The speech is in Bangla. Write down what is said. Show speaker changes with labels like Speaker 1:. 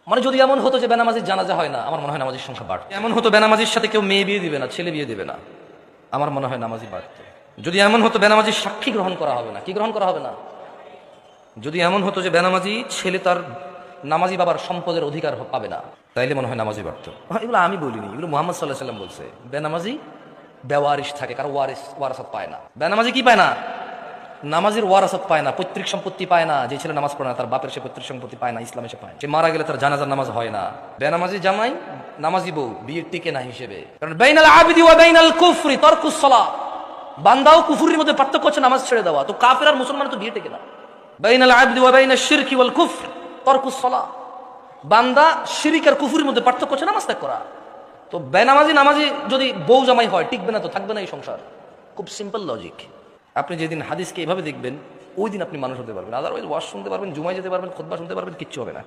Speaker 1: মানে যদি এমন হতো যে বেনামাজির জানাজা হয় না, আমার মনে হয় নামাজির সংখ্যা বাড়ত। এমন হতো বেনামাজির সাথে কেউ মেয়ে বিয়ে দিবে না, ছেলে বিয়ে দিবে না, আমার মনে হয় নামাজি বাড়ত। যদি এমন হতো বেনামাজির সাক্ষী গ্রহণ করা হবে না, কি গ্রহণ করা হবে না, যদি এমন হতো যে বেনামাজি ছেলে তার নামাজি বাবার সম্পদের অধিকার পাবে না, তাইলে মনে হয় নামাজি বাড়ত। এগুলো আমি বলিনি, এগুলো মুহাম্মদ সাল্লাহ সাল্লাম বলছে। বেনামাজি বেওয়ারিশ থাকে, কারণ ওয়ারাসাত পায় না। বেনামাজি কি পায় না? নামাজির ওয়ারাসাত পায় না, পৈতৃক সম্পত্তি পায় না। যে ছেলে নামাজ পড়ে না তার বাপের সে পৈতৃক সম্পত্তি পায় না, ইসলামে সে পায়। সে মারা গেলে তার জানাজার নামাজ হয় না। বেনামাজি জামাই নামাজি বউ বিয়ের টিকে না হিসেবে, কারণ বাইনাল আবিদি ওয়া বাইনাল কুফরি তারকুস সালাহ, বান্দাও কুফরির মধ্যে পার্থক্য হচ্ছে নামাজ ছেড়ে দেওয়া। তো কাফের আর মুসলমান তো বিয়ে টিকে না। বাইনাল আবিদি ওয়া বাইনাশ শিরকি ওয়াল কুফর তারকুস সালাহ, বান্দা শিরিক আর কুফরির মধ্যে পার্থক্য হচ্ছে নামাজ ত্যাগ করা। তো বেনামাজি নামাজি যদি বউ জামাই হয়, টিকবে না, তো থাকবে না এই সংসার। খুব সিম্পল লজিক। আপনি যেদিন হাদিসকে এভাবে দেখবেন, ওই দিন আপনি মানুষ হতে পারবেন। আদারওয়াইজ ওয়াজ শুনতে পারবেন, জুমায় যেতে পারবেন, খুতবা শুনতে পারবেন, কিচ্ছু হবে না।